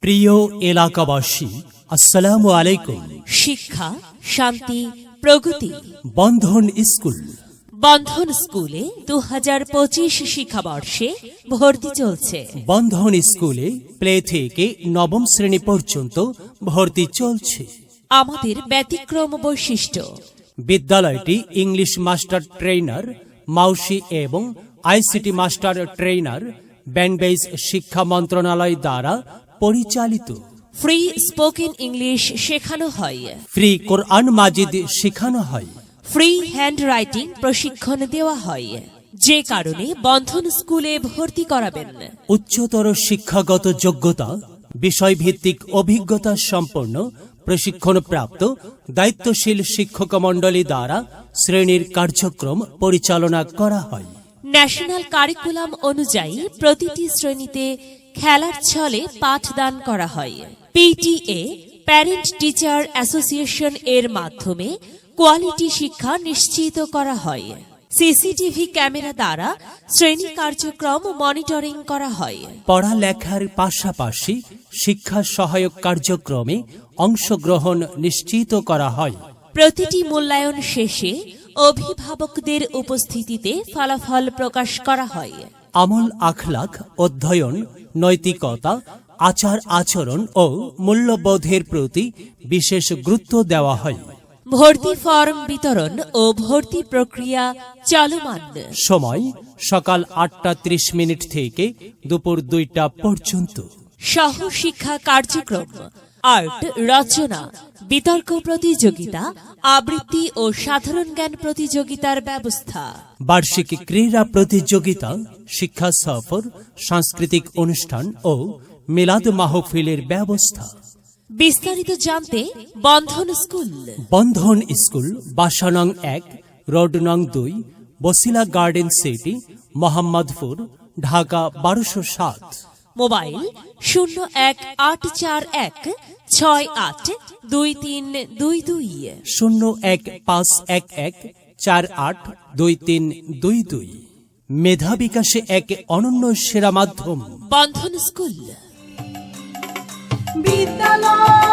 প্রিয় এলাকাবাসী, আসসালামু আলাইকুম। শিক্ষা, শান্তি, প্রগতি। বন্ধন স্কুল। বন্ধন স্কুলে 2025 শিক্ষাবর্ষে ভর্তি চলছে। বন্ধন স্কুলে প্লে থেকে নবম শ্রেণী পর্যন্ত ভর্তি চলছে। আমাদের ব্যতিক্রম বৈশিষ্ট্য, বিদ্যালয়টি ইংলিশ মাস্টার ট্রেনার, মাউসি এবং আইসিটি মাস্টার ট্রেনার ব্যাংবেজ শিক্ষা মন্ত্রণালয় দ্বারা পরিচালিত। ফ্রি স্পোকেন ইংলিশ শেখানো হয়, ফ্রি কোরআন মাজিদ শেখানো হয়, ফ্রি হ্যান্ড রাইটিং প্রশিক্ষণ দেওয়া হয়, যে কারণে বন্ধন স্কুলে ভর্তি করাবেন। উচ্চতর শিক্ষাগত যোগ্যতা, বিষয়ভিত্তিক অভিজ্ঞতা সম্পন্ন প্রশিক্ষণপ্রাপ্ত দায়িত্বশীল শিক্ষক মণ্ডলী দ্বারা শ্রেণীর কার্যক্রম পরিচালনা করা হয়। ন্যাশনাল কারিকুলাম অনুযায়ী প্রতিটি শ্রেণীতে খেলার ছলে পাঠদান করা হয়। পিটিএ, প্যারেন্ট টিচার অ্যাসোসিয়েশন এর মাধ্যমে কোয়ালিটি শিক্ষা নিশ্চিত করা হয়। সিসিটিভি ক্যামেরা দ্বারা শ্রেণী কার্যক্রম মনিটরিং করা হয়। পড়ালেখার পাশাপাশি শিক্ষা সহায়ক কার্যক্রমে অংশগ্রহণ নিশ্চিত করা হয়। প্রতিটি মূল্যায়ন শেষে অভিভাবকদের উপস্থিতিতে ফলাফল প্রকাশ করা হয়। আমল আখলাক, অধ্যয়ন, নৈতিকতা, আচার আচরণ ও মূল্যবোধের প্রতি বিশেষ গুরুত্ব দেওয়া হয়। ভর্তি ফর্ম বিতরণ ও ভর্তি প্রক্রিয়া চলমান। সময় সকাল 8টা 30 থেকে দুপুর 2টা পর্যন্ত। সহ শিক্ষা কার্যক্রম, আর্ট, রচনা, বিতর্ক প্রতিযোগিতা, আবৃত্তি ও সাধারণ জ্ঞান প্রতিযোগিতার ব্যবস্থা। বার্ষিক ক্রীড়া প্রতিযোগিতা, শিক্ষা সফর, সাংস্কৃতিক অনুষ্ঠান ও মিলাদ মাহফিলের ব্যবস্থা। বিস্তারিত জানতে বন্ধন স্কুল। বন্ধন স্কুল, বাসা নং 1, রোড নং 2, Basila garden city, Mohammadpur, Dhaka 1207। Mobile 0141682322 015114823222। মেধা বিকাশে এক অনন্য সেরা মাধ্যম বন্ধন স্কুল। বিদ্যালয়